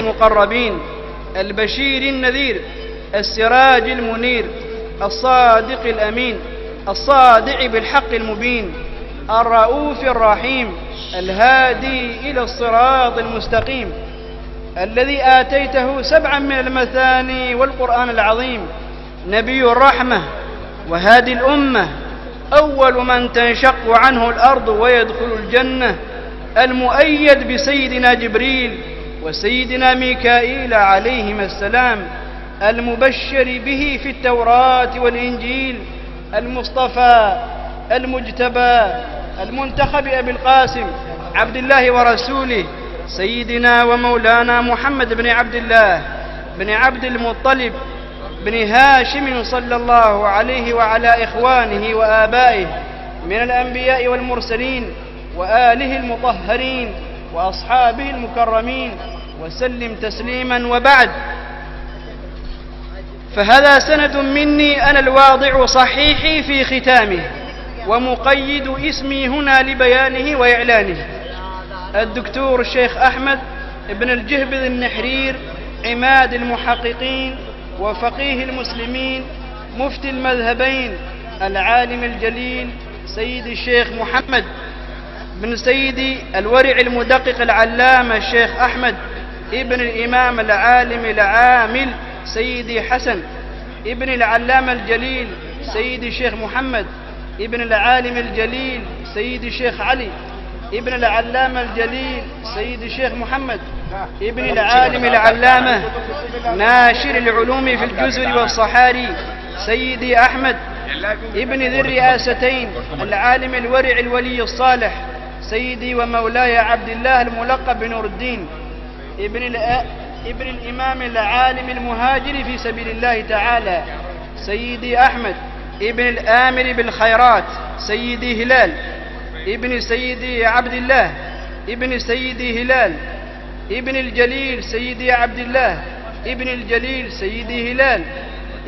المقربين، البشير النذير، السراج المنير، الصادق الأمين، الصادع بالحق المبين، الرؤوف الرحيم، الهادي إلى الصراط المستقيم، الذي آتيته 7 من المثاني والقرآن العظيم، نبي الرحمة وهادي الأمة، أول من تنشق عنه الأرض ويدخل الجنة، المؤيد بسيدنا جبريل وسيدنا ميكائيل عليهما السلام، المبشر به في التوراة والإنجيل، المصطفى المجتبى المنتخب أبي القاسم عبد الله ورسوله، سيدنا ومولانا محمد بن عبد الله بن عبد المطلب بن هاشم صلى الله عليه وعلى إخوانه وآبائه من الأنبياء والمرسلين وآله المطهرين وأصحابه المكرمين، وسلم تسليما. وبعد، فهذا سند مني أنا الواضع صحيحي في ختامه، ومقيد اسمي هنا لبيانه وإعلانه، الدكتور الشيخ أحمد بن الجهبذ النحرير، عماد المحققين وفقيه المسلمين، مفتي المذهبين، العالم الجليل سيد الشيخ محمد بن سيدي الورع المدقق العلامة الشيخ أحمد ابن الإمام العالم العامل سيدي حسن ابن العلامة الجليل سيد الشيخ محمد ابن العالم الجليل سيد الشيخ علي ابن العلامة الجليل سيد الشيخ محمد ابن العالم العلامة ناشر العلوم في الجزر والصحاري سيدي أحمد ابن ذي الرئاستين العالم الورع الولي الصالح سيدي ومولاي عبد الله الملقب بنور الدين ابن الإمام العالم المهاجر في سبيل الله تعالى سيدي أحمد ابن الآمر بالخيرات سيدي هلال ابن سيدي عبد الله ابن سيدي هلال ابن الجليل سيدي عبد الله ابن الجليل سيدي هلال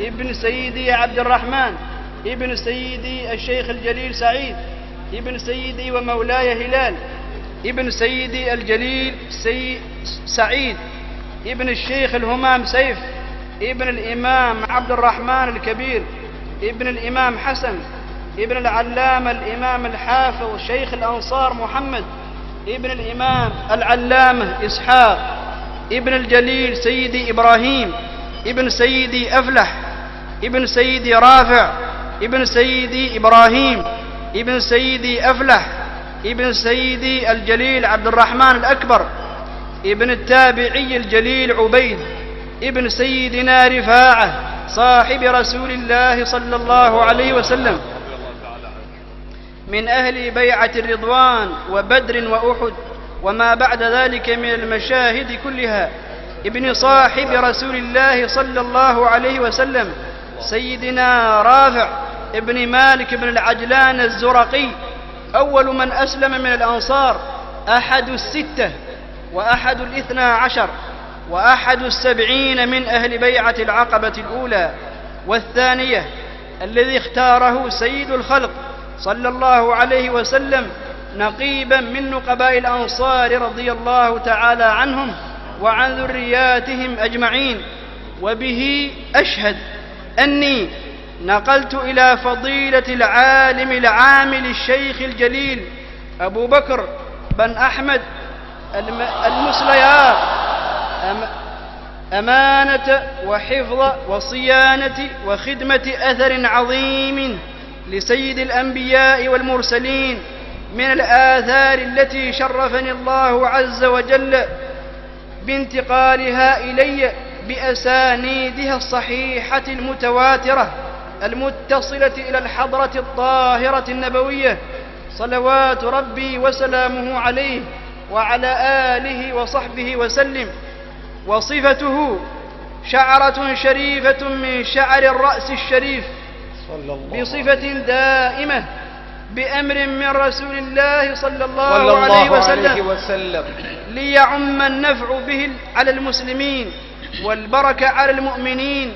ابن سيدي عبد الرحمن ابن سيدي الشيخ الجليل سعيد ابن سيدي ومولاي هلال ابن سيدي الجليل سعيد ابن الشيخ الهمام سيف ابن الإمام عبد الرحمن الكبير ابن الإمام حسن ابن العلامة الإمام الحافظ شيخ الأنصار محمد ابن الإمام العلامة إسحاق ابن الجليل سيدي إبراهيم ابن سيدي أفلح ابن سيدي رافع ابن سيدي إبراهيم ابن سيدي أفلح ابن سيدي الجليل عبد الرحمن الأكبر ابن التابعي الجليل عبيد ابن سيدنا رفاعة صاحب رسول الله صلى الله عليه وسلم من أهل بيعة الرضوان وبدر وأحد وما بعد ذلك من المشاهد كلها، ابن صاحب رسول الله صلى الله عليه وسلم سيدنا رافع ابن مالك بن العجلان الزرقي، أول من أسلم من الأنصار، أحد الستة وأحد ال12 وأحد 70 من أهل بيعة العقبة الأولى والثانية، الذي اختاره سيد الخلق صلى الله عليه وسلم نقيبا من نقباء الأنصار رضي الله تعالى عنهم وعن ذرياتهم أجمعين. وبه أشهد أني نقلت إلى فضيلة العالم العامل الشيخ الجليل أبو بكر بن أحمد المسليار أمانة وحفظ وصيانة وخدمة أثر عظيم لسيد الأنبياء والمرسلين من الآثار التي شرفني الله عز وجل بانتقالها إلي بأسانيدها الصحيحة المتواترة المتصلة إلى الحضرة الطاهرة النبوية صلوات ربي وسلامه عليه وعلى آله وصحبه وسلم. وصفته شعرة شريفة من شعر الرأس الشريف بصفة دائمة بأمر من رسول الله صلى الله عليه وسلم ليعم النفع به على المسلمين والبركة على المؤمنين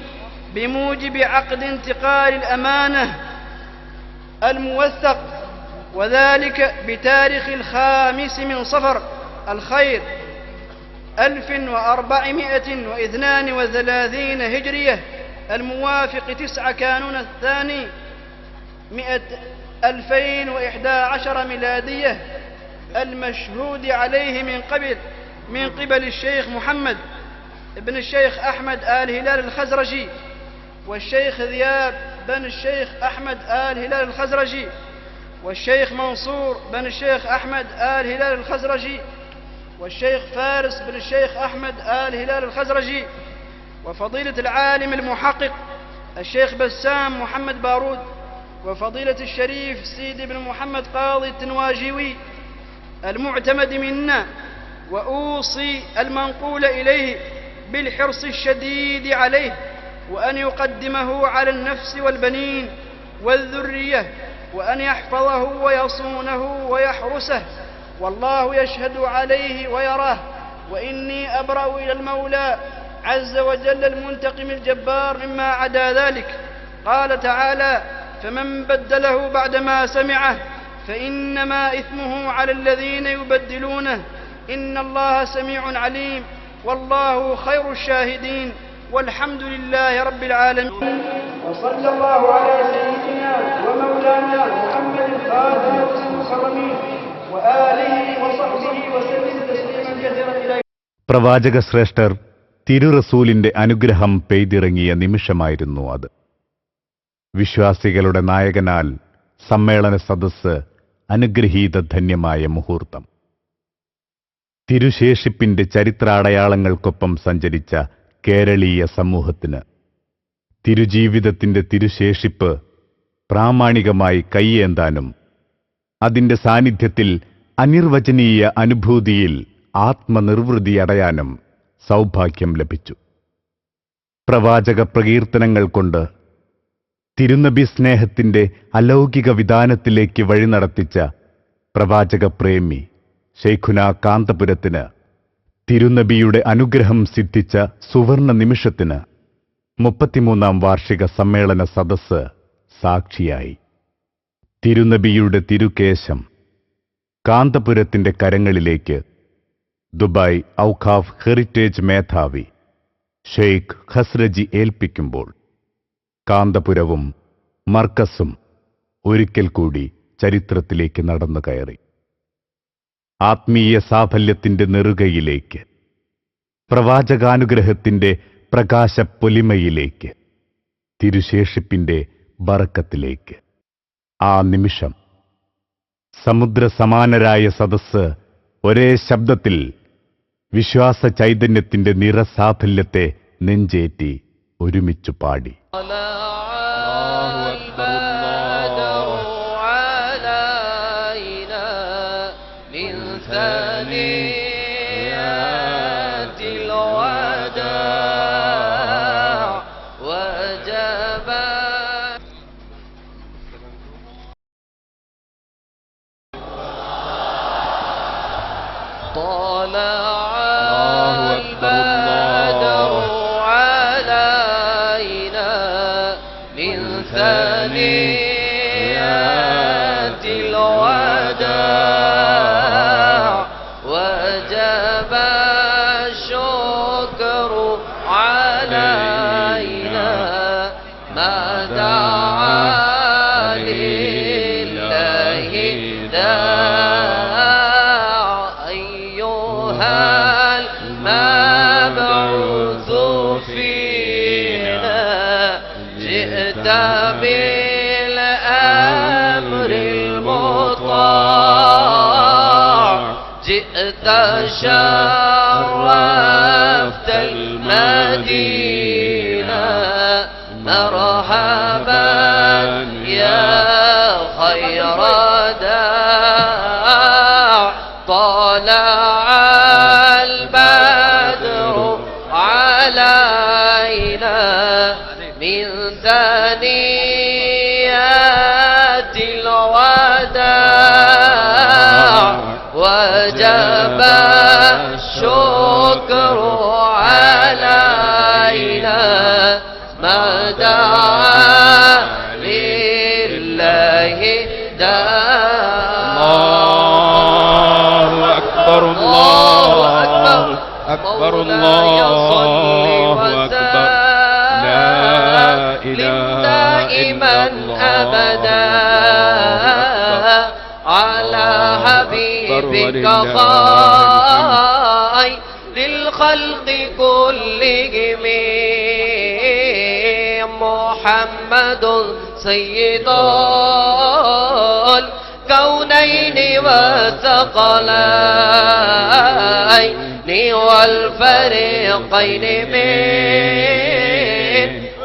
بموجب عقد انتقال الأمانة الموثق، وذلك بتاريخ 5 من صفر الخير 1432 هجرية، الموافق 9 كانون الثاني 2011 ميلادية، المشهود عليه من قبل الشيخ محمد بن الشيخ أحمد آل هلال الخزرجي، والشيخ ذياب بن الشيخ أحمد آل هلال الخزرجي، والشيخ منصور بن الشيخ أحمد آل هلال الخزرجي، والشيخ فارس بن الشيخ أحمد آل هلال الخزرجي، وفضيلة العالم المحقق الشيخ بسام محمد بارود، وفضيلة الشريف سيدي بن محمد قاضي التنواجيوي المعتمد منا. وأوصي المنقول إليه بالحرص الشديد عليه، وأن يقدمه على النفس والبنين والذرية، وأن يحفظه ويصونه ويحرسه، والله يشهد عليه ويراه، وإني أبرأ إلى المولى عز وجل المنتقم الجبار مما عدا ذلك. قال تعالى: فمن بدله بعدما سمعه فإنما إثمه على الذين يبدلونه، إن الله سميع عليم، والله خير الشاهدين، والحمد لله رب العالمين، وصلى الله على سيدنا ومولانا محمد خاتم المكرمين وآله وصحبه وسلم تسليما كثيرا إلى. പ്രവാചക ശ്രേഷ്ഠർ തിരുറസൂലിന്റെ അനുഗ്രഹം പെയ്തിറങ്ങിയ നിമിഷമായിരുന്നു അത്. വിശ്വാസികളുടെ നായകനാൽ സമ്മേളന സദസ്സ് അനുഗ്രഹീത ധന്യമായ മുഹൂർത്തം. തിരുശേഷിപ്പിന്റെ ചരിത്രാടയാളങ്ങൾക്കൊപ്പം സഞ്ചരിച്ച കേരളീയ സമൂഹത്തിന് തിരുജീവിതത്തിന്റെ തിരുശേഷിപ്പ് പ്രാമാണികമായി കൈയേന്താനും അതിന്റെ സാന്നിധ്യത്തിൽ അനിർവചനീയ അനുഭൂതിയിൽ ആത്മനിർവൃതിയടയാനും സൗഭാഗ്യം ലഭിച്ചു. പ്രവാചക പ്രകീർത്തനങ്ങൾ കൊണ്ട് തിരുനബി സ്നേഹത്തിന്റെ അലൗകിക വിധാനത്തിലേക്ക് വഴി നടത്തിച്ച പ്രവാചക പ്രേമി ശൈഖുന കാന്തപുരത്തിന് തിരുനബിയുടെ അനുഗ്രഹം സിദ്ധിച്ച സുവർണ നിമിഷത്തിന് 33-ാം വാർഷിക സമ്മേളന സദസ്സ് സാക്ഷിയായി. തിരുനബിയുടെ തിരുകേശം കാന്തപുരത്തിന്റെ കരങ്ങളിലേക്ക് ദുബായ് ഔഖാഫ് ഹെറിറ്റേജ് മേധാവി ഷെയ്ഖ് ഖസ്രജി ഏൽപ്പിക്കുമ്പോൾ കാന്തപുരവും മർക്കസും ഒരിക്കൽ കൂടി ചരിത്രത്തിലേക്ക് നടന്നു കയറി. ആത്മീയ സാഫല്യത്തിന്റെ നെറുകയിലേക്ക്, പ്രവാചകാനുഗ്രഹത്തിന്റെ പ്രകാശപ്പൊലിമയിലേക്ക്, തിരുശേഷിപ്പിന്റെ ബറക്കത്തിലേക്ക്. ആ നിമിഷം സമുദ്രസമാനരായ സദസ്സ് ഒരേ ശബ്ദത്തിൽ വിശ്വാസ ചൈതന്യത്തിന്റെ നിറസാഫല്യത്തെ നെഞ്ചേറ്റി ഒരുമിച്ചു പാടി. شرفت المدينة مرحبا يا خير داع طلع البدر علينا من ثنيات الوداع وجب الشكر علينا ما دعا لله داع. الله أكبر الله أكبر بك خير للخلق كلهم محمد سيد الكونين والثقلين والفريقين من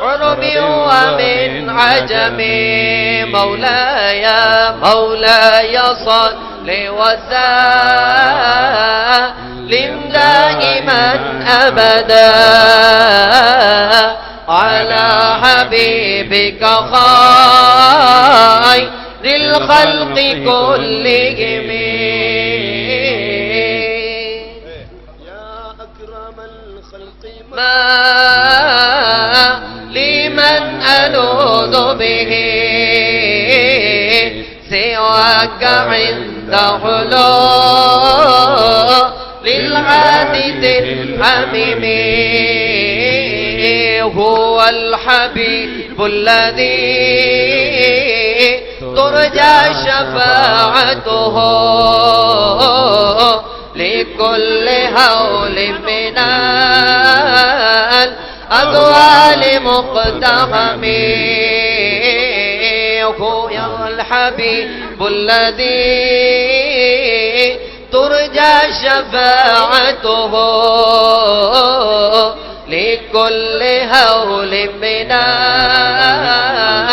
عرب ومن عجم مولاي صل وسلم دائما أبدا على حبيبك خير للخلق كلهم يا أكرم الخلق ما لمن ألوذ به سواك عند حلول للعادد الحميم هو الحبيب الذي ترجى شفاعته لكل هول من الأقوال مقتحم هو الحبيب الذي ترجى شفاعته لكل هول من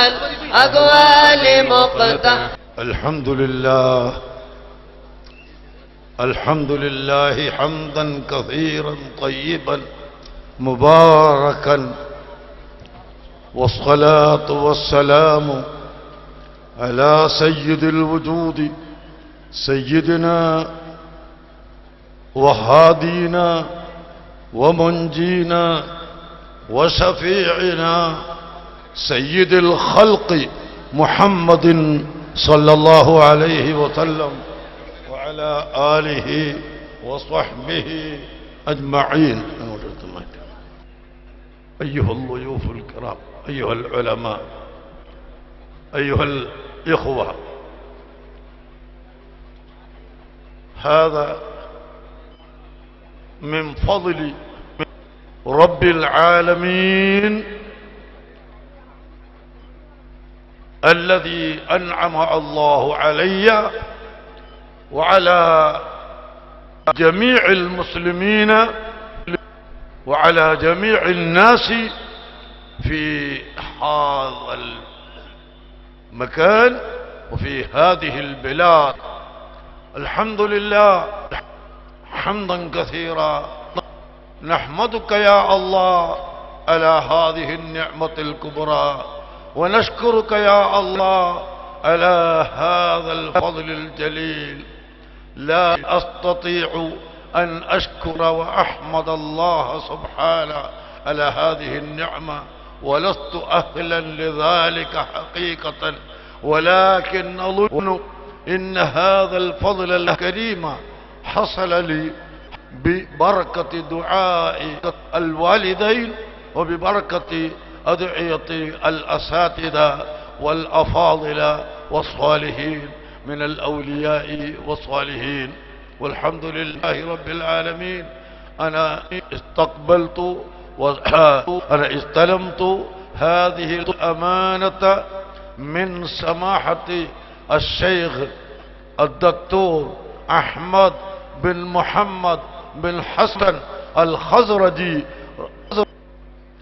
الأقوال مقتحم. الحمد لله حمدا كثيرا طيبا مباركا، والصلاة والسلام على سيد الوجود سيدنا وهادينا ومنجينا وشفيعنا سيد الخلق محمد صلى الله عليه وسلم وعلى آله وصحبه أجمعين. أيها الضيوف الكرام، أيها العلماء، أيها الإخوة، هذا من فضل رب العالمين الذي أنعم الله علي وعلى جميع المسلمين وعلى جميع الناس في هذا المكان وفي هذه البلاد. الحمد لله حمدا كثيرا نحمدك يا الله على هذه النعمة الكبرى، ونشكرك يا الله على هذا الفضل الجليل. لا أستطيع أن أشكر وأحمد الله سبحانه على هذه النعمة، ولست أهلا لذلك حقيقة، ولكن أظن إن هذا الفضل الكريم حصل لي ببركة دعاء الوالدين وببركة أدعية الأساتذة والأفاضل والصالحين من الأولياء والصالحين. والحمد لله رب العالمين. أنا استقبلت أنا استلمت هذه الأمانة من سماحة الشيخ الدكتور أحمد بن محمد بن حسن الخزرجي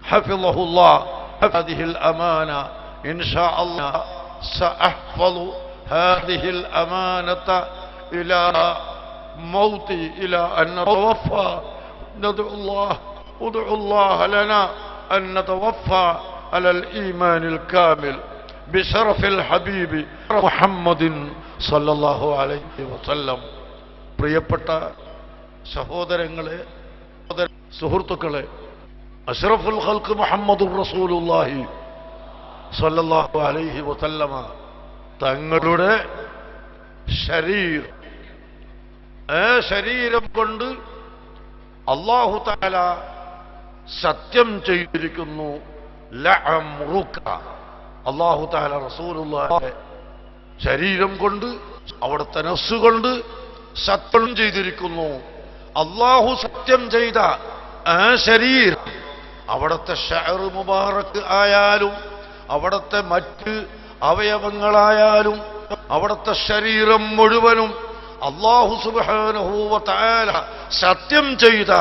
حفظه الله. هذه الأمانة إن شاء الله سأحفظ هذه الأمانة إلى موتي، إلى أن نتوفى. ندعو الله لنا أن نتوفى على الإيمان الكامل بشرف الحبيب محمد സല്ലല്ലാഹു അലൈഹി വസല്ലം. പ്രിയപ്പെട്ട സഹോദരങ്ങളെ, സുഹൃത്തുക്കളെ, അഷ്റഫുൽ ഖൽഖ് മുഹമ്മദുർ റസൂലുള്ളാഹി സല്ലല്ലാഹു അലൈഹി വസല്ലമ തങ്ങളുടെ ശരീരം കൊണ്ട് അല്ലാഹു തആല സത്യം ചെയ്തിരിക്കുന്നു. ലഅംറുക, അല്ലാഹു തആല റസൂലുള്ളാഹിയെ ശരീരം കൊണ്ട്, അവിടുത്തെ നഫ്സ് കൊണ്ട് സത്യം ചെയ്തിരിക്കുന്നു. അള്ളാഹു സത്യം ചെയ്ത ആ ശരീരം, അവിടുത്തെ ഷഅർ മുബാറക്ക് ആയാലും അവിടുത്തെ മറ്റ് അവയവങ്ങളായാലും അവിടുത്തെ ശരീരം മുഴുവനും അല്ലാഹു സുബ്ഹാനഹു വ തആല സത്യം ചെയ്ത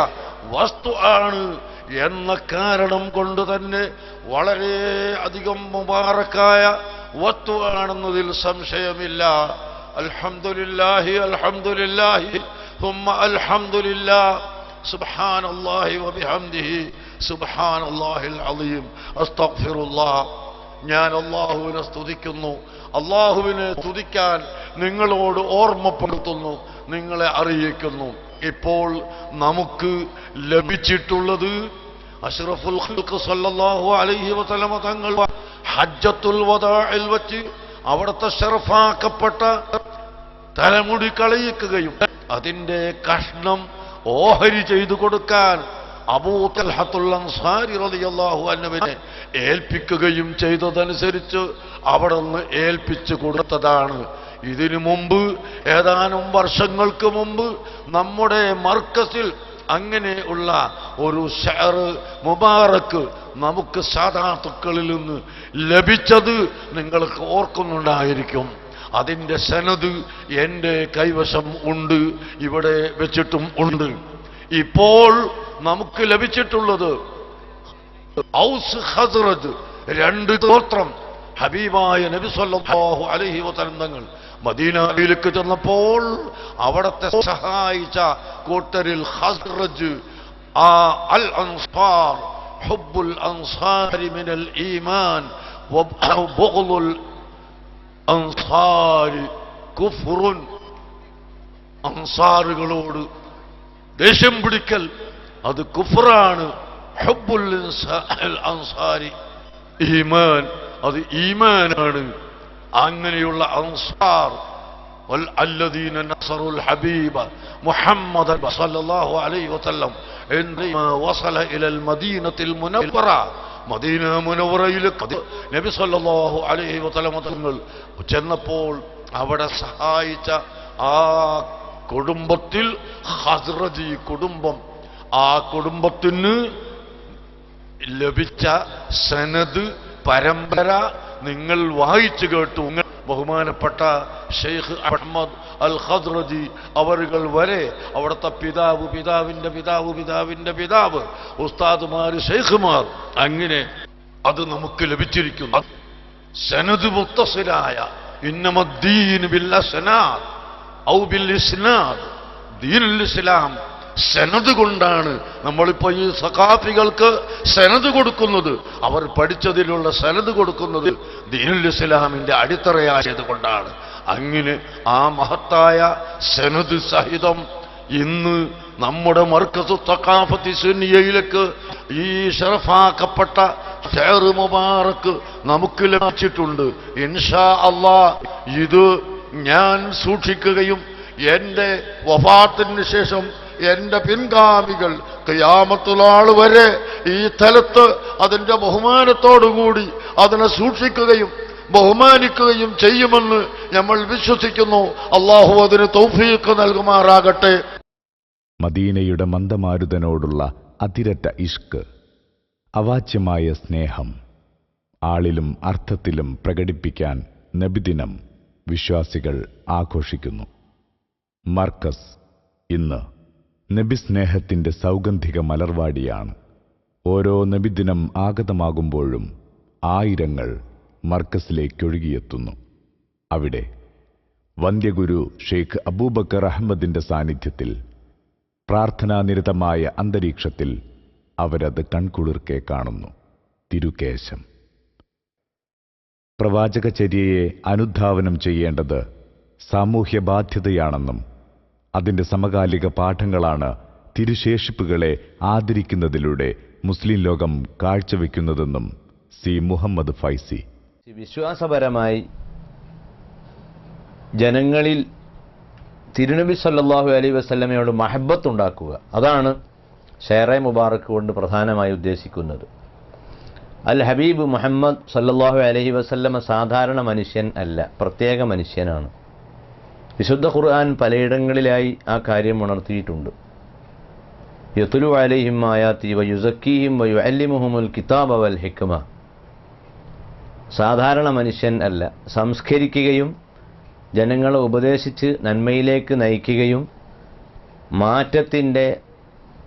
വസ്തു ആണ് എന്ന കാരണം കൊണ്ട് തന്നെ വളരെ അധികം മുബാറക്കായ വസ്തു ആണെന്നതിൽ സംശയമില്ല. അൽഹംദുലില്ലാഹി അൽഹംദുലില്ലാഹി ثم الحمد لله سبحان الله وبحمده سبحان الله العظيم استغفر الله. ഞാൻ അല്ലാഹുവിനെ സ്തുതിക്കുന്നു, അല്ലാഹുവിനെ സ്തുതിക്കാൻ നിങ്ങളോട് ഓർമ്മപ്പെടുത്തുന്നു, നിങ്ങളെ അറിയിക്കുന്നു. ഇപ്പോൾ നമുക്ക് ലഭിച്ചിട്ടുള്ളത് അഷ്റഫുൽ ഖൽഖ് സല്ലല്ലാഹു അലൈഹി വസല്ലമ തങ്ങൾ ഹജ്ജത്തുൽ വദാഇൽ വച്ച് അവിടുത്തെ ശറഫാക്കപ്പെട്ട തലമുടി കളയിക്കുകയും അതിന്റെ കഷ്ണം ഓഹരി ചെയ്തു കൊടുക്കാൻ അബൂ തൽഹത്തുൽ അൻസാരി റളിയല്ലാഹു അൻഹുവിനെ ഏൽപ്പിക്കുകയും ചെയ്തതനുസരിച്ച് അവിടെ നിന്ന് ഏൽപ്പിച്ചു കൊടുത്തതാണ്. ഇതിനു മുമ്പ് ഏതാനും വർഷങ്ങൾക്ക് മുമ്പ് നമ്മുടെ മർക്കസിൽ അങ്ങനെ ഉള്ള ഒരു ഷഅർ മുബാറക്ക് നമുക്ക് സാദാത്തുക്കളിൽ നിന്ന് ലഭിച്ചത് നിങ്ങൾക്ക് ഓർക്കുന്നുണ്ടായിരിക്കും. അതിൻ്റെ സനദ് എൻ്റെ കൈവശം ഉണ്ട്, ഇവിടെ വെച്ചിട്ടും ഉണ്ട്. ഇപ്പോൾ നമുക്ക് ലഭിച്ചിട്ടുള്ളത് ഔസ് ഖസ്റജ്, രണ്ട് ഗോത്രം. ഹബീബായ നബി സല്ലല്ലാഹു അലൈഹി വസല്ലം തങ്ങൾ മദീനയിലേക്ക് ചെന്നപ്പോൾ അവിടത്തെ സഹായിച്ച കൂട്ടരിൽ ഖസ്റജ്, അൽ അൻസാർ, ഹുബ്ബുൽ അൻസാരി മിനൽ ഈമാൻ വബുഗ്ളുൽ അൻസാരി കുഫ്റുൻ. അൻസാറുകളോട് ദേഷ്യം പിടിക്കൽ അത് കുഫ്റാണ്. ഹുബ്ബുൽ അൻസാരി ഈമാൻ, അത് ഈമാനാണ്. അങ്ങനെയുള്ള അൻസാർ والذين نصروا الحبيب محمد صلى الله عليه وسلم عندما وصل إلى المدينة المنورة മദീന മുനവ്വറയിലേക്ക് നബി സല്ലല്ലാഹു അലൈഹി വസല്ലം തങ്ങൾ ചെന്നപ്പോൾ അവിടെ സഹായിച്ച ആ കുടുംബത്തിൽ ഖസ്റജി കുടുംബം, ആ കുടുംബത്തിന് ലഭിച്ച സനദ് പരമ്പര നിങ്ങൾ വായിച്ചു കേട്ടു. ബഹുമാനപ്പെട്ട ഷെയ്ഖ് അഹ്മദ് അൽ ഖസ്റജി അവരുകൾ വരെ അവിടുത്തെ പിതാവ്, പിതാവിന്റെ പിതാവ്, പിതാവിന്റെ പിതാവ്, ഉസ്താദുമാർ, ഷെയ്ഖുമാർ, അങ്ങനെ അത് നമുക്ക് ലഭിച്ചിരിക്കുന്നു. സനദ് മുത്തസിലായ ഇന്നമദ്ദീൻ ബിൽ അസ്നാദ് ഔ ബിൽ ഇസ്നാദ്, ദീനുൽ ഇസ്ലാം സനദ് കൊണ്ടാണ്. നമ്മളിപ്പോ ഈ സഖാഫികൾക്ക് സനദ് കൊടുക്കുന്നത്, അവർ പഠിച്ചതിലുള്ള സനദ് കൊടുക്കുന്നത് ദീനുൽ ഇസ്ലാമിന്റെ അടിത്തറയായത് കൊണ്ടാണ്. അങ്ങനെ ആ മഹത്തായ സനദ് സഹിതം ഇന്ന് നമ്മുടെ മർക്കസു സഖാഫത്തി സുന്നിയയിലേക്ക് ഈ ശറഫാക്കപ്പെട്ട ഷഅർ മുബാറക്ക് നമുക്ക് ലഭിച്ചിട്ടുണ്ട്. ഇൻഷാ അല്ലാഹ് ഇത് ഞാൻ സൂക്ഷിക്കുകയും എന്റെ വഫാത്തിന് ശേഷം എന്റെ പിൻഗാമികൾ ഖിയാമത്തുൽ നാൾ വരെ ഈ സ്ഥലത്ത് അതിന്റെ ബഹുമാനത്തോടുകൂടി അതിനെ സൂക്ഷിക്കുകയും ബഹുമാനിക്കുകയും ചെയ്യുമെന്ന് നമ്മൾ വിശ്വസിക്കുന്നു. അല്ലാഹു അതിന് തൗഫീഖ് നൽകുമാറാകട്ടെ. മദീനയുടെ മന്ദമാരുതനോടുള്ള അതിരറ്റ ഇഷ്ക്, അവാച്യമായ സ്നേഹം ആളിലും അർത്ഥത്തിലും പ്രകടിപ്പിക്കാൻ നബിദിനം വിശ്വാസികൾ ആഘോഷിക്കുന്നു. മർക്കസ് ഇന്ന് നബിസ്നേഹത്തിന്റെ സൗഗന്ധിക മലർവാടിയാണ്. ഓരോ നബിദിനം ആഗതമാകുമ്പോഴും ആയിരങ്ങൾ മർക്കസിലേക്കൊഴുകിയെത്തുന്നു. അവിടെ വന്ധ്യഗുരു ഷെയ്ഖ് അബൂബക്കർ അഹമ്മദിന്റെ സാന്നിധ്യത്തിൽ പ്രാർത്ഥനാനിരതമായ അന്തരീക്ഷത്തിൽ അവരത് കൺകുളിർക്കെ കാണുന്നു. തിരുകേശം. പ്രവാചകചര്യയെ അനുധാവനം ചെയ്യേണ്ടത് സാമൂഹ്യ ബാധ്യതയാണെന്നും അതിന്റെ സമകാലിക പാഠങ്ങളാണ് തിരുശേഷിപ്പുകളെ ആദരിക്കുന്നതിലൂടെ മുസ്ലിം ലോകം കാഴ്ചവെക്കുന്നതെന്നും സി മുഹമ്മദ് ഫൈസി. വിശ്വാസപരമായി ജനങ്ങളിൽ തിരുനബി സല്ലല്ലാഹു അലൈഹി വസല്ലമയോട് മഹബത്ത് ഉണ്ടാക്കുക, അതാണ് ഷെയറെ മുബാറക്ക് കൊണ്ട് പ്രധാനമായി ഉദ്ദേശിക്കുന്നത്. അൽ ഹബീബ് മുഹമ്മദ് സല്ലല്ലാഹു അലൈഹി വസല്ലമ സാധാരണ മനുഷ്യൻ അല്ല, പ്രത്യേക മനുഷ്യനാണ്. വിശുദ്ധ ഖുർആൻ പലയിടങ്ങളിലായി ആ കാര്യം ഉണർത്തിയിട്ടുണ്ട്. യത്ലു അലൈഹിം ആയാതി വയുസക്കീഹിം വയുഅല്ലിമുഹുമുൽ കിതാബ വൽ ഹിക്മ. സാധാരണ മനുഷ്യൻ അല്ല, സംസ്കരിക്കുകയും ജനങ്ങളെ ഉപദേശിച്ച് നന്മയിലേക്ക് നയിക്കുകയും മാറ്റത്തിൻ്റെ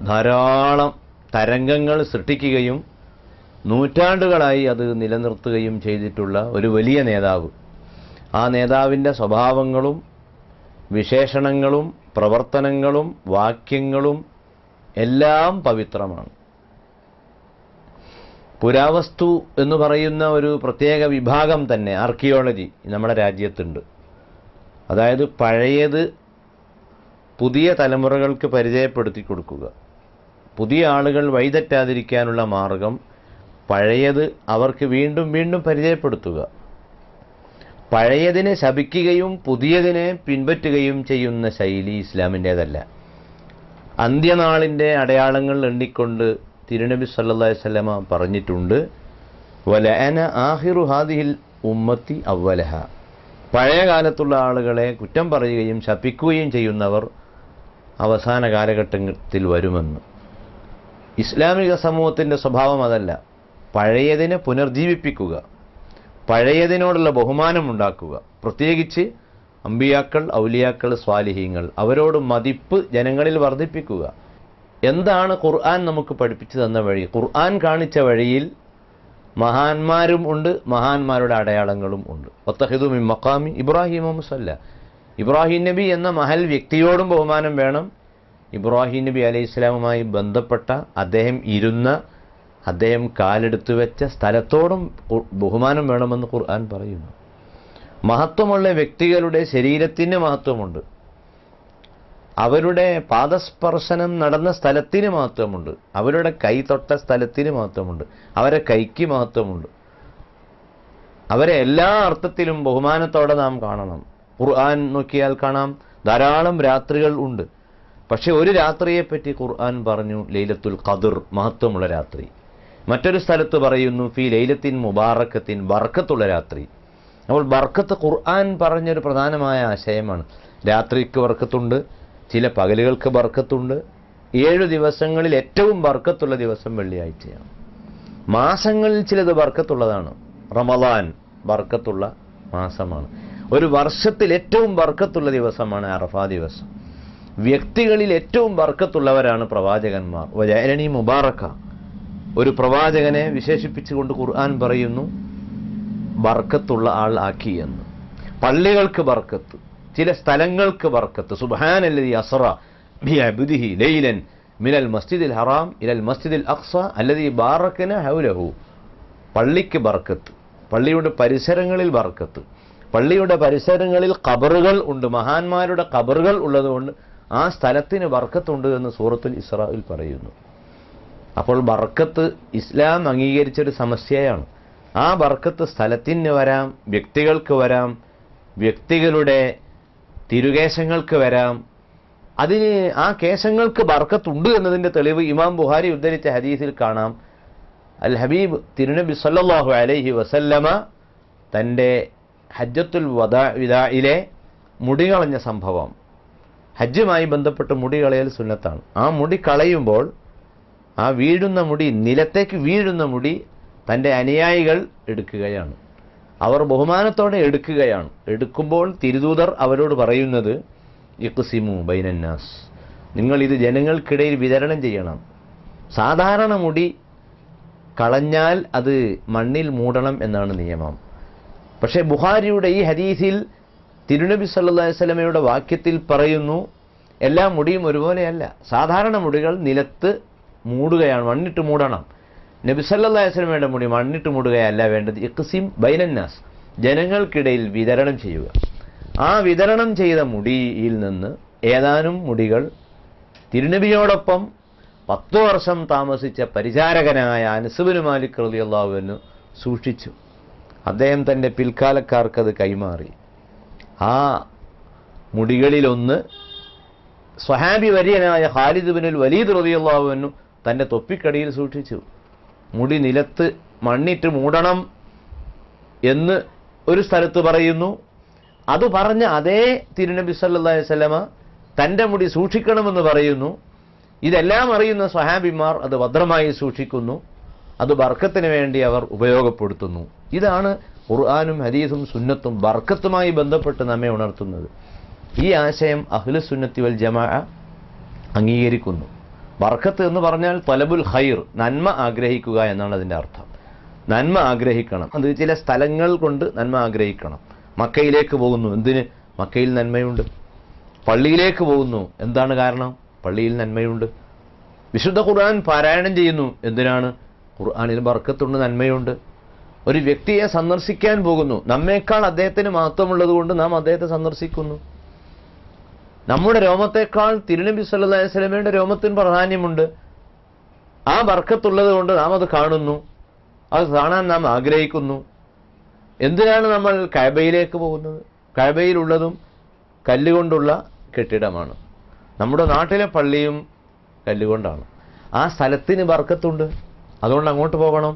ധാരാളം തരംഗങ്ങൾ സൃഷ്ടിക്കുകയും നൂറ്റാണ്ടുകളായി അത് നിലനിർത്തുകയും ചെയ്തിട്ടുള്ള ഒരു വലിയ നേതാവ്. ആ നേതാവിൻ്റെ സ്വഭാവങ്ങളും വിശേഷണങ്ങളും പ്രവർത്തനങ്ങളും വാക്യങ്ങളും എല്ലാം പവിത്രമാണ്. പുരാവസ്തു എന്ന് പറയുന്ന ഒരു പ്രത്യേക വിഭാഗം തന്നെ ആർക്കിയോളജി നമ്മുടെ രാജ്യത്തുണ്ട്. അതായത് പഴയത് പുതിയ തലമുറകൾക്ക് പരിചയപ്പെടുത്തി കൊടുക്കുക, പുതിയ ആളുകൾ വഴിതെറ്റാതിരിക്കാനുള്ള മാർഗം പഴയത് അവർക്ക് വീണ്ടും വീണ്ടും പരിചയപ്പെടുത്തുക. പഴയതിനെ ശപിക്കുകയും പുതിയതിനെ പിൻപറ്റുകയും ചെയ്യുന്ന ശൈലി ഇസ്ലാമിൻ്റേതല്ല. അന്ത്യനാളിൻ്റെ അടയാളങ്ങൾ എണ്ണിക്കൊണ്ട് തിരുനബി സല്ലല്ലാഹു അലൈഹി വസല്ലമ പറഞ്ഞിട്ടുണ്ട്, വലഅന ആഖിറു ഹാദിഹിൽ ഉമ്മത്തി അവ്വലഹ. പഴയ കാലത്തുള്ള ആളുകളെ കുറ്റം പറയുകയും ശപിക്കുകയും ചെയ്യുന്നവർ അവസാന കാലഘട്ടത്തിൽ വരുമെന്ന്. ഇസ്ലാമിക സമൂഹത്തിൻ്റെ സ്വഭാവം അതല്ല. പഴയതിനെ പുനർജീവിപ്പിക്കുക, പഴയതിനോടുള്ള ബഹുമാനമുണ്ടാക്കുക, പ്രത്യേകിച്ച് അമ്പിയാക്കൾ, ഔലിയാക്കൾ, സ്വാലിഹീങ്ങൾ, അവരോട് മതിപ്പ് ജനങ്ങളിൽ വർദ്ധിപ്പിക്കുക. എന്താണ് ഖുർആൻ നമുക്ക് പഠിപ്പിച്ചു തന്ന വഴി? ഖുർആൻ കാണിച്ച വഴിയിൽ മഹാന്മാരും ഉണ്ട്, മഹാന്മാരുടെ അടയാളങ്ങളും ഉണ്ട്. വത്തഖിദു മിൻ മഖാമി ഇബ്രാഹിം മുസല്ല. ഇബ്രാഹിം നബി എന്ന മഹൽ വ്യക്തിയോടും ബഹുമാനം വേണം. ഇബ്രാഹിം നബി അലൈഹി സ്വലാമുമായി ബന്ധപ്പെട്ട അദ്ദേഹം ഇരുന്ന, അദ്ദേഹം കാലെടുത്തു വെച്ച സ്ഥലത്തോടും ബഹുമാനം വേണമെന്ന് ഖുർആൻ പറയുന്നു. മഹത്വമുള്ള വ്യക്തികളുടെ ശരീരത്തിന് മഹത്വമുണ്ട്, അവരുടെ പാദസ്പർശനം നടന്ന സ്ഥലത്തിന് മഹത്വമുണ്ട്, അവരുടെ കൈ തൊട്ട സ്ഥലത്തിന് മഹത്വമുണ്ട്, അവരെ കൈക്ക് മഹത്വമുണ്ട്. അവരെ എല്ലാ അർത്ഥത്തിലും ബഹുമാനത്തോടെ നാം കാണണം. ഖുർആൻ നോക്കിയാൽ കാണാം ധാരാളം രാത്രികൾ ഉണ്ട്. പക്ഷെ ഒരു രാത്രിയെപ്പറ്റി ഖുർആൻ പറഞ്ഞു, ലൈലത്തുൽ ഖദ്ർ, മഹത്വമുള്ള രാത്രി. മറ്റൊരു സ്ഥലത്ത് പറയുന്നു ഫി ലൈലത്തിൻ മുബാറക്കത്തിൻ, ബർക്കത്തുള്ള രാത്രി. അപ്പോൾ ബർക്കത്ത് ഖുർആൻ പറഞ്ഞൊരു പ്രധാനമായ ആശയമാണ്. രാത്രിക്ക് ബർക്കത്തുണ്ട്, ചില പകലുകൾക്ക് ബർക്കത്തുണ്ട്. 7 ദിവസങ്ങളിൽ ഏറ്റവും ബർക്കത്തുള്ള ദിവസം വെള്ളിയാഴ്ചയാണ്. മാസങ്ങളിൽ ചിലത് ബർക്കത്തുള്ളതാണ്. റമളാൻ ബർക്കത്തുള്ള മാസമാണ്. ഒരു വർഷത്തിൽ ഏറ്റവും ബർക്കത്തുള്ള ദിവസമാണ് അറഫാ ദിവസം. വ്യക്തികളിൽ ഏറ്റവും ബർക്കത്തുള്ളവരാണ് പ്രവാചകന്മാർ. വജഅലനി മുബാറക. ഒരു പ്രവാചകനെ വിശേഷിപ്പിച്ചുകൊണ്ട് ഖുർആൻ പറയുന്നു ബർക്കത്തുള്ള ആൾ ആക്കി എന്ന്. പള്ളികൾക്ക് ബർക്കത്ത്, ചില സ്ഥലങ്ങൾക്ക് ബർക്കത്ത്. സുബ്ഹാനല്ലദി അസ്റ ബിഅബ്ദിഹി ലൈലൻ മിനൽ മസ്ജിദിൽ ഹറാം ഇലൽ മസ്ജിദിൽ അഖ്സ അല്ലദി ബാറകന ഹൗലഹു. പള്ളിക്ക് ബർക്കത്ത്, പള്ളിയുടെ പരിസരങ്ങളിൽ ബർക്കത്ത്. പള്ളിയുടെ പരിസരങ്ങളിൽ ഖബറുകൾ ഉണ്ട്, മഹാന്മാരുടെ ഖബറുകൾ ഉള്ളതുകൊണ്ട് ആ സ്ഥലത്തിന് ബർക്കത്തുണ്ട് എന്ന് സൂറത്തുൽ ഇസ്രായിൽ പറയുന്നു. അപ്പോൾ ബർക്കത്ത് ഇസ്ലാം അംഗീകരിച്ചൊരു സമസ്യയാണ്. ആ ബർക്കത്ത് സ്ഥലത്തിന് വരാം, വ്യക്തികൾക്ക് വരാം, വ്യക്തികളുടെ തിരുകേശങ്ങൾക്ക് വരാം. അതിന് ആ കേശങ്ങൾക്ക് ബർക്കത്തുണ്ട് എന്നതിൻ്റെ തെളിവ് ഇമാം ബുഖാരി ഉദ്ധരിച്ച ഹദീസിൽ കാണാം. അൽ ഹബീബ് തിരുനബി സല്ലല്ലാഹു അലൈഹി വസല്ലമ തൻ്റെ ഹജ്ജത്തുൽ വിദാഇലെ മുടി കളഞ്ഞ സംഭവം. ഹജ്ജുമായി ബന്ധപ്പെട്ട് മുടി കളയൽ സുന്നത്താണ്. ആ മുടി കളയുമ്പോൾ ആ വീഴുന്ന മുടി, നിലത്തേക്ക് വീഴുന്ന മുടി തൻ്റെ അനുയായികൾ എടുക്കുകയാണ്. അവർ ബഹുമാനത്തോടെ എടുക്കുകയാണ്. എടുക്കുമ്പോൾ തിരുദൂതർ അവരോട് പറയുന്നത് ഇഖ്സിമു ബൈനന്നാസ്, നിങ്ങളിത് ജനങ്ങൾക്കിടയിൽ വിതരണം ചെയ്യണം. സാധാരണ മുടി കളഞ്ഞാൽ അത് മണ്ണിൽ മൂടണം എന്നാണ് നിയമം. പക്ഷേ ബുഖാരിയുടെ ഈ ഹദീസിൽ തിരുനബി സല്ലല്ലാഹു അലൈഹി വസല്ലമയുടെ വാക്യത്തിൽ പറയുന്നു എല്ലാ മുടിയും ഒരുപോലെയല്ല. സാധാരണ മുടികൾ നിലത്ത് മൂടുകയാണ്, മണ്ണിട്ട് മൂടണം. നബി സല്ലല്ലാഹു അലൈഹി വസല്ലമയുടെ മുടി മണ്ണിട്ട് മൂടുകയല്ല വേണ്ടത്. ഇഖ്സിം ബൈനന്നാസ്, ജനങ്ങൾക്കിടയിൽ വിതരണം ചെയ്യുക. ആ വിതരണം ചെയ്ത മുടിയിൽ നിന്ന് ഏതാനും മുടികൾ തിരുനബിയോടൊപ്പം 10 വർഷം താമസിച്ച പരിചാരകനായ അനസ് ഇബ്നു മാലിക് റളിയല്ലാഹു അൻഹു സൂക്ഷിച്ചു. അദ്ദേഹം തൻ്റെ പിൽക്കാലക്കാർക്കത് കൈമാറി. ആ മുടികളിലൊന്ന് സ്വഹാബി വര്യനായ ഖാലിദ് ഇബ്നുൽ വലീദ് റളിയല്ലാഹു അൻഹു തൻ്റെ തൊപ്പിക്കടിയിൽ സൂക്ഷിച്ചു. മുടി നിലത്ത് മണ്ണിട്ട് മൂടണം എന്ന് ഒരു സ്ഥലത്ത് പറയുന്നു, അത് പറഞ്ഞ അതേ തിരുനബി സല്ലല്ലാഹു അലൈഹി വസല്ലമ തൻ്റെ മുടി സൂക്ഷിക്കണമെന്ന് പറയുന്നു. ഇതെല്ലാം അറിയുന്ന സ്വഹാബിമാർ അത് ഭദ്രമായി സൂക്ഷിക്കുന്നു. അത് ബർക്കത്തിന് വേണ്ടി അവർ ഉപയോഗപ്പെടുത്തുന്നു. ഇതാണ് ഖുർആനും ഹദീസും സുന്നത്തും ബർക്കത്തുമായി ബന്ധപ്പെട്ട് നമ്മെ ഉണർത്തുന്നത്. ഈ ആശയം അഹ്ലുസ് സുന്നത്തി വൽ ജമാഅ അംഗീകരിക്കുന്നു. ബർക്കത്ത് എന്ന് പറഞ്ഞാൽ തലബുൽ ഖൈർ, നന്മ ആഗ്രഹിക്കുക എന്നാണ് അതിൻ്റെ അർത്ഥം. നന്മ ആഗ്രഹിക്കണം. അത് ചില സ്ഥലങ്ങൾ കൊണ്ട് നന്മ ആഗ്രഹിക്കണം. മക്കയിലേക്ക് പോകുന്നു, എന്തിന്? മക്കയിൽ നന്മയുണ്ട്. പള്ളിയിലേക്ക് പോകുന്നു, എന്താണ് കാരണം? പള്ളിയിൽ നന്മയുണ്ട്. വിശുദ്ധ ഖുർആൻ പാരായണം ചെയ്യുന്നു, എന്തിനാണ്? ഖുർആനിൽ ബർക്കത്തുണ്ട്, നന്മയുണ്ട്. ഒരു വ്യക്തിയെ സന്ദർശിക്കാൻ പോകുന്നു, നമ്മേക്കാൾ അദ്ദേഹത്തിന് മഹത്വമുള്ളത് കൊണ്ട് നാം അദ്ദേഹത്തെ സന്ദർശിക്കുന്നു. നമ്മുടെ രോമത്തേക്കാൾ തിരുനബി സല്ലല്ലാഹു അലൈഹി വസല്ലമയുടെ രോമത്തിന് പ്രാധാന്യമുണ്ട്. ആ ബർക്കത്തുള്ളത് കൊണ്ട് നാം അത് കാണുന്നു, അത് കാണാൻ നാം ആഗ്രഹിക്കുന്നു. എന്തിനാണ് നമ്മൾ കഅബയിലേക്ക് പോകുന്നത്? കഅബയിലുള്ളതും കല്ലുകൊണ്ടുള്ള കെട്ടിടമാണ്. നമ്മുടെ നാട്ടിലെ പള്ളിയും കല്ലുകൊണ്ടാണ്. ആ സ്ഥലത്തിന് ബർക്കത്തുണ്ട്, അതുകൊണ്ട് അങ്ങോട്ട് പോകണം.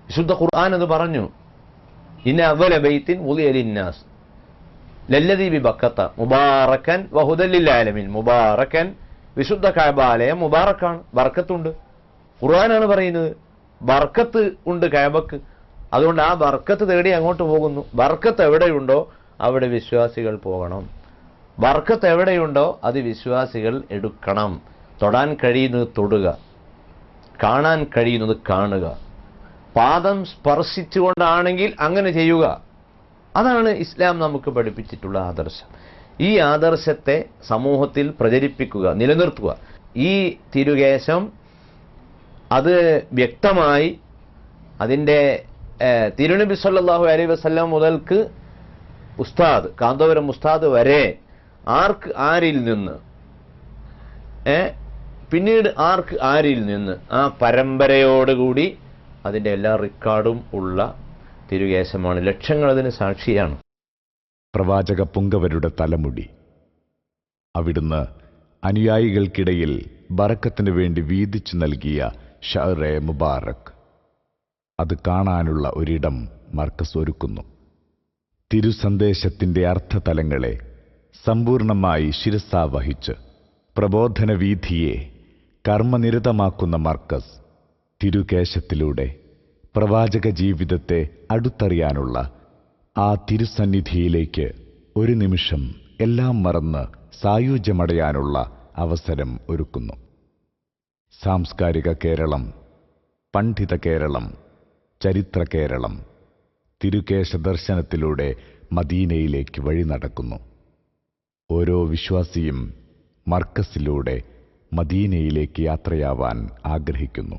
വിശുദ്ധ ഖുർആൻ അത് പറഞ്ഞു. ഇന്ന അവ്വല ബൈത്തിൻ വുദിഅ ലിന്നാസ് ലല്ലദീ ബിബക്കത്ത മുബാറക്കൻ വഹുദൽ ലിൽ ആലമീൻ. മുബാറക്കൻ, വിശുദ്ധ കഅബാലയം മുബാറക്കാണ്, ബർക്കത്തുണ്ട്. ഖുർആനാണ് പറയുന്നത്. ബർക്കത്ത് ഉണ്ട് കഅബക്ക്, അതുകൊണ്ട് ആ ബർക്കത്ത് തേടി അങ്ങോട്ട് പോകുന്നു. ബർക്കത്ത് എവിടെയുണ്ടോ അവിടെ വിശ്വാസികൾ പോകണം. ബർക്കത്ത് എവിടെയുണ്ടോ അത് വിശ്വാസികൾ എടുക്കണം. തൊടാൻ കഴിയുന്നത് തൊടുക, കാണാൻ കഴിയുന്നത് കാണുക, പാദം സ്പർശിച്ചുകൊണ്ടാണെങ്കിൽ അങ്ങനെ ചെയ്യുക. അതാണ് ഇസ്ലാം നമുക്ക് പഠിപ്പിച്ചിട്ടുള്ള ആദർശം. ഈ ആദർശത്തെ സമൂഹത്തിൽ പ്രചരിപ്പിക്കുക, നിലനിർത്തുക. ഈ തിരുകേശം അത് വ്യക്തമായി അതിൻ്റെ തിരുനബി സല്ലല്ലാഹു അലൈഹി വസല്ലം മുതൽക്ക് ഉസ്താദ്, കാന്തപുരം ഉസ്താദ് വരെ ആർക്ക് ആരിൽ നിന്ന്, പിന്നീട് ആർക്ക് ആരിൽ നിന്ന്, ആ പരമ്പരയോടുകൂടി അതിൻ്റെ എല്ലാ റെക്കോർഡും ഉള്ള തിരുകേശമാണ്. ലക്ഷങ്ങൾ അതിന് സാക്ഷിയാണ്. പ്രവാചക പുങ്കവരുടെ തലമുടി അവിടുന്ന് അനുയായികൾക്കിടയിൽ ബറക്കത്തിനു വേണ്ടി വീതിച്ചു നൽകിയ ഷഅറെ മുബാറക്. അത് കാണാനുള്ള ഒരിടം മർക്കസ് ഒരുക്കുന്നു. തിരുസന്ദേശത്തിൻ്റെ അർത്ഥതലങ്ങളെ സമ്പൂർണമായി ശിരസാവഹിച്ച് പ്രബോധന വീഥിയെ കർമ്മനിരതമാക്കുന്ന മർക്കസ് തിരുകേശത്തിലൂടെ പ്രവാചക ജീവിതത്തെ അടുത്തറിയാനുള്ള ആ തിരുസന്നിധിയിലേക്ക് ഒരു നിമിഷം എല്ലാം മറന്ന് സായുജ്യമടയാനുള്ള അവസരം ഒരുക്കുന്നു. സാംസ്കാരിക കേരളം, പണ്ഡിത കേരളം, ചരിത്ര കേരളം തിരുകേശ ദർശനത്തിലൂടെ മദീനയിലേക്ക് വഴി നടക്കുന്നു. ഓരോ വിശ്വാസിയും മർക്കസിലൂടെ മദീനയിലേക്ക് യാത്രയാവാൻ ആഗ്രഹിക്കുന്നു.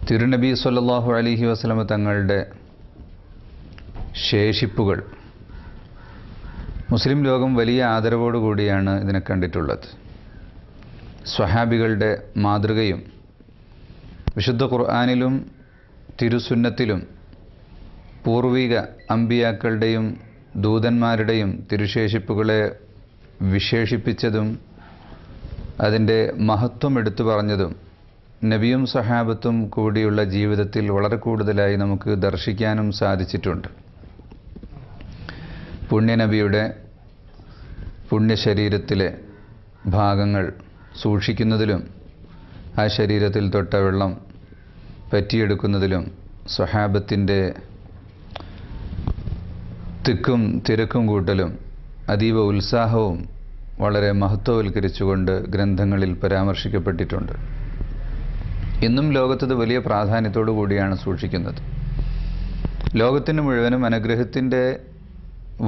തിരുനബി സല്ലല്ലാഹു അലൈഹി വസല്ലമ തങ്ങളുടെ ശേഷിപ്പുകൾ മുസ്ലിം ലോകം വലിയ ആദരവോടുകൂടിയാണ് ഇതിനെ കണ്ടിട്ടുള്ളത്. സ്വഹാബികളുടെ മാതൃകയും വിശുദ്ധ ഖുർആനിലും തിരുസുന്നത്തിലും പൂർവിക അമ്പിയാക്കളുടെയും ദൂതന്മാരുടെയും തിരുശേഷിപ്പുകളെ വിശേഷിപ്പിച്ചതും അതിൻ്റെ മഹത്വം എടുത്തു പറഞ്ഞതും നബിയും സഹാബത്തും കൂടിയുള്ള ജീവിതത്തിൽ വളരെ കൂടുതലായി നമുക്ക് ദർശിക്കാനും സാധിച്ചിട്ടുണ്ട്. പുണ്യനബിയുടെ പുണ്യശരീരത്തിലെ ഭാഗങ്ങൾ സൂക്ഷിക്കുന്നതിലും ആ ശരീരത്തിൽ തൊട്ട വെള്ളം പറ്റിയെടുക്കുന്നതിലും സ്വഹാബത്തിൻ്റെ തിക്കും തിരക്കും കൂട്ടലും അതീവ ഉത്സാഹവും വളരെ മഹത്വവൽക്കരിച്ചുകൊണ്ട് ഗ്രന്ഥങ്ങളിൽ പരാമർശിക്കപ്പെട്ടിട്ടുണ്ട്. ഇന്നും ലോകത്തത് വലിയ പ്രാധാന്യത്തോടു കൂടിയാണ് സൂക്ഷിക്കുന്നത്. ലോകത്തിന് മുഴുവനും അനുഗ്രഹത്തിൻ്റെ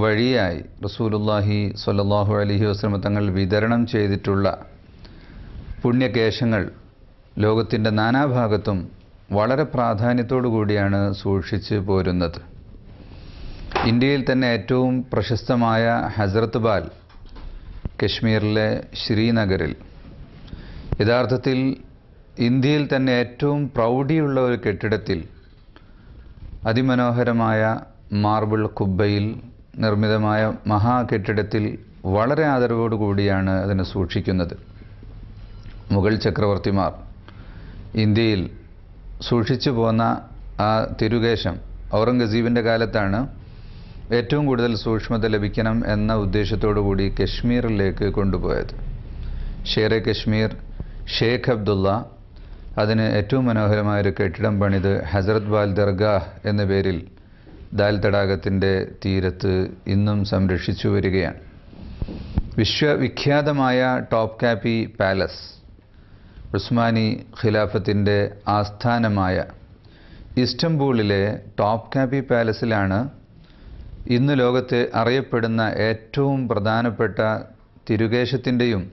വഴിയായി റസൂലുള്ളാഹി സ്വല്ലല്ലാഹു അലൈഹി വസല്ലം തങ്ങൾ വിതരണം ചെയ്തിട്ടുള്ള പുണ്യകേശങ്ങൾ ലോകത്തിൻ്റെ നാനാഭാഗത്തും വളരെ പ്രാധാന്യത്തോടു കൂടിയാണ് സൂക്ഷിച്ച് പോരുന്നത്. ഇന്ത്യയിൽ തന്നെ ഏറ്റവും പ്രശസ്തമായ ഹസ്രത്ത് ബാൽ കശ്മീരിലെ ശ്രീനഗറിൽ, യഥാർത്ഥത്തിൽ ഇന്ത്യയിൽ തന്നെ ഏറ്റവും പ്രൗഢിയുള്ള ഒരു കെട്ടിടത്തിൽ അതിമനോഹരമായ മാർബിൾ കുബ്ബയിൽ നിർമ്മിതമായ മഹാകെട്ടിടത്തിൽ വളരെ ആദരവോടുകൂടിയാണ് അതിനെ സൂക്ഷിക്കുന്നത്. മുഗൾ ചക്രവർത്തിമാർ ഇന്ത്യയിൽ സൂക്ഷിച്ചു പോന്ന ആ തിരുകേശം ഔറംഗസീബിൻ്റെ കാലത്താണ് ഏറ്റവും കൂടുതൽ സൂക്ഷ്മത ലഭിക്കണം എന്ന ഉദ്ദേശത്തോടു കൂടി കശ്മീരിലേക്ക് കൊണ്ടുപോയത്. ഷേറെ കശ്മീർ ഷേഖ് അബ്ദുള്ള അതിന് ഏറ്റവും മനോഹരമായൊരു കെട്ടിടം പണിത് ഹസ്രത്ത് ബാൽ ദർഗാഹ് എന്ന പേരിൽ ദാൽ തടാകത്തിൻ്റെ തീരത്ത് ഇന്നും സംരക്ഷിച്ചു വരികയാണ്. വിശ്വവിഖ്യാതമായ ടോപ്പ് കാപ്പി പാലസ്, ഉസ്മാനി ഖിലാഫത്തിൻ്റെ ആസ്ഥാനമായ ഇസ്റ്റംബൂളിലെ ടോപ്പ് കാപ്പി പാലസിലാണ് ഇന്ന് ലോകത്തെ അറിയപ്പെടുന്ന ഏറ്റവും പ്രധാനപ്പെട്ട തിരുകേശത്തിൻ്റെയും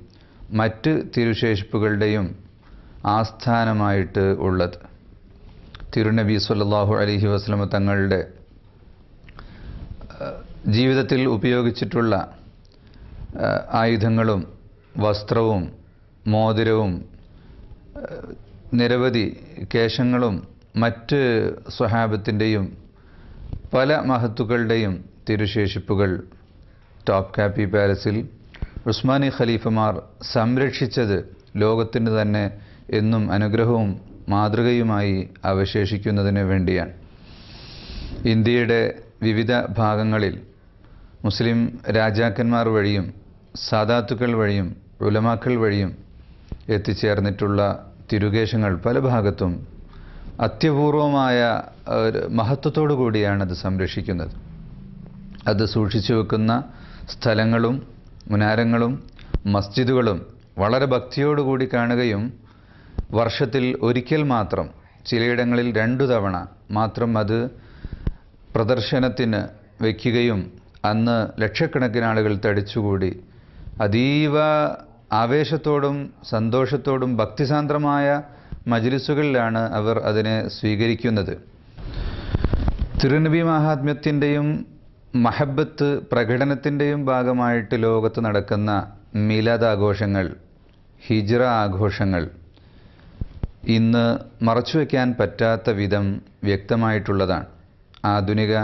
മറ്റ് തിരുശേഷിപ്പുകളുടെയും ആസ്ഥാനമായിട്ട് ഉള്ളത്. തിരുനബി സല്ലല്ലാഹു അലൈഹി വസല്ലം തങ്ങളുടെ ജീവിതത്തിൽ ഉപയോഗിച്ചിട്ടുള്ള ആയുധങ്ങളും വസ്ത്രവും മോതിരവും നിരവധി കേശങ്ങളും മറ്റ് സ്വഹാബത്തിൻ്റെയും പല മഹത്തുക്കളുടെയും തിരുശേഷിപ്പുകൾ ടോപ്പ് കാപ്പി പാലസിൽ ഉസ്മാനി ഖലീഫമാർ സംരക്ഷിച്ചത് ലോകത്തിന് തന്നെ എന്നും അനുഗ്രഹവും മാതൃകയുമായി അവശേഷിക്കുന്നതിന് വേണ്ടിയാണ്. ഇന്ത്യയുടെ വിവിധ ഭാഗങ്ങളിൽ മുസ്ലിം രാജാക്കന്മാർ വഴിയും സാദാത്തുക്കൾ വഴിയും ഉലമാക്കൾ വഴിയും എത്തിച്ചേർന്നിട്ടുള്ള തിരുകേശങ്ങൾ പല ഭാഗത്തും അത്യപൂർവമായ മഹത്വത്തോടു കൂടിയാണ് അത് സംരക്ഷിക്കുന്നത്. അത് സൂക്ഷിച്ചു വെക്കുന്ന സ്ഥലങ്ങളും മുനാരങ്ങളും മസ്ജിദുകളും വളരെ ഭക്തിയോടുകൂടി കാണുകയും വർഷത്തിൽ ഒരിക്കൽ മാത്രം, ചിലയിടങ്ങളിൽ 2 തവണ മാത്രം അത് പ്രദർശനത്തിന് വയ്ക്കുകയും അന്ന് ലക്ഷക്കണക്കിന് ആളുകൾ തടിച്ചുകൂടി അതീവ ആവേശത്തോടും സന്തോഷത്തോടും ഭക്തിസാന്ദ്രമായ മജ്ലിസുകളിലാണ് അവർ അതിനെ സ്വീകരിക്കുന്നത്. തിരുനബി മഹാത്മ്യത്തിൻ്റെയും മഹബത്ത് പ്രകടനത്തിൻ്റെയും ഭാഗമായിട്ട് ലോകത്ത് നടക്കുന്ന മീലാദ് ആഘോഷങ്ങൾ, ഹിജ്റ ആഘോഷങ്ങൾ ഇന്ന് മറച്ചുവെക്കാൻ പറ്റാത്ത വിധം വ്യക്തമായിട്ടുള്ളതാണ്. ആധുനിക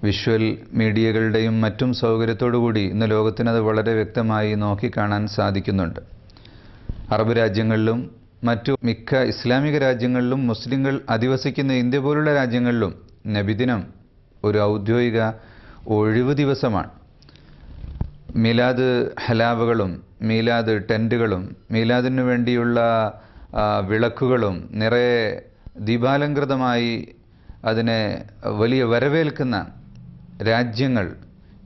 വിഷ്വൽ മീഡിയകളുടെയും മറ്റും സൗകര്യത്തോടുകൂടി ഇന്ന് ലോകത്തിനത് വളരെ വ്യക്തമായി നോക്കിക്കാണാൻ സാധിക്കുന്നുണ്ട്. അറബ് രാജ്യങ്ങളിലും മറ്റു മിക്ക ഇസ്ലാമിക രാജ്യങ്ങളിലും മുസ്ലിങ്ങൾ അധിവസിക്കുന്ന ഇന്ത്യ പോലുള്ള രാജ്യങ്ങളിലും നബിദിനം ഒരു ഔദ്യോഗിക ഒഴിവ് ദിവസമാണ്. മീലാദ് ഹലാവകളും മീലാദ് ടെൻറ്റുകളും മീലാദിനു വേണ്ടിയുള്ള വിളക്കുകളും നിറയെ ദീപാലങ്കൃതമായി അതിനെ വലിയ വരവേൽക്കുന്ന രാജ്യങ്ങൾ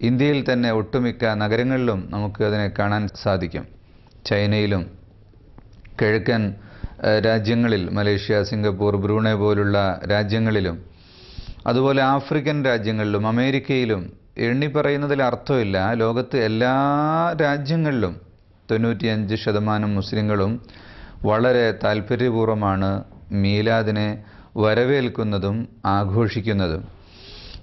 ഇന്ത്യയിൽ തന്നെ ഒട്ടുമിക്ക നഗരങ്ങളിലും നമുക്ക് അതിനെ കാണാൻ സാധിക്കും. ചൈനയിലും കിഴക്കൻ രാജ്യങ്ങളിൽ മലേഷ്യ, സിംഗപ്പൂർ, ബ്രൂണൈ പോലുള്ള രാജ്യങ്ങളിലും അതുപോലെ ആഫ്രിക്കൻ രാജ്യങ്ങളിലും അമേരിക്കയിലും എണ്ണി പറയുന്നതിൽ അർത്ഥമില്ല. ലോകത്ത് എല്ലാ രാജ്യങ്ങളിലും 95% മുസ്ലിങ്ങളും വളരെ താല്പര്യപൂർവ്വമാണ് മീലാദിനെ വരവേൽക്കുന്നതും ആഘോഷിക്കുന്നതും.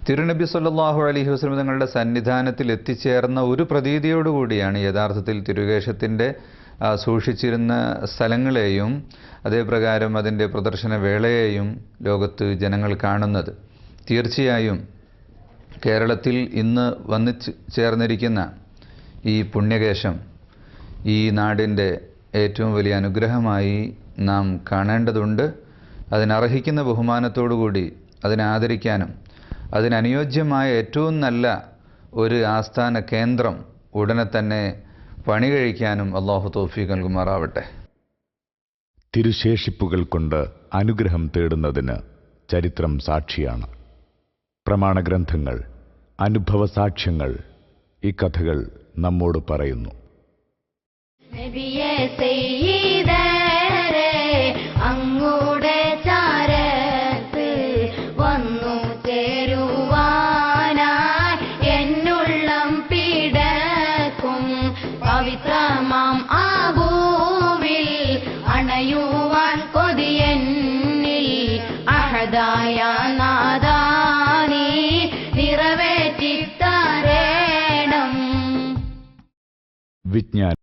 തിരുനബി സല്ലല്ലാഹു അലൈഹി വസല്ലം തങ്ങളുടെ സന്നിധാനത്തിൽ എത്തിച്ചേർന്ന ഒരു പ്രതീതിയോടുകൂടിയാണ് യഥാർത്ഥത്തിൽ തിരുകേശത്തിൻ്റെ സൂക്ഷിച്ചിരുന്ന സ്ഥലങ്ങളെയും അതേപ്രകാരം അതിൻ്റെ പ്രദർശന വേളയെയും ലോകത്ത് ജനങ്ങൾ കാണുന്നത്. തീർച്ചയായും കേരളത്തിൽ ഇന്ന് വന്നു ചേർന്നിരിക്കുന്ന ഈ പുണ്യകേശം ഈ നാടിൻ്റെ ഏറ്റവും വലിയ അനുഗ്രഹമായി നാം കാണേണ്ടതുണ്ട്. അതിനർഹിക്കുന്ന ബഹുമാനത്തോടുകൂടി അതിനെ ആദരിക്കാനും അതിനനുയോജ്യമായ ഏറ്റവും നല്ല ഒരു ആസ്ഥാന കേന്ദ്രം ഉടനെ തന്നെ പണി കഴിക്കാനും അള്ളാഹു തൗഫീഖ് നൽകുമാറാവട്ടെ. തിരുശേഷിപ്പുകൾ കൊണ്ട് അനുഗ്രഹം തേടുന്നതിന് ചരിത്രം സാക്ഷിയാണ്. പ്രമാണഗ്രന്ഥങ്ങൾ, അനുഭവസാക്ഷ്യങ്ങൾ ഈ കഥകൾ നമ്മോട് പറയുന്നു. അങ്ങൂടെ ചാരത്ത് വന്നു ചേരുവാനായി എന്നുള്ളം പിടക്കും പവിത്രമാം ആ ഭൂവിൽ അണയുവാൻ കൊതിയെന്നിൽ അഹദായ നാദാനി നിറവേറ്റ വിജ്ഞാനം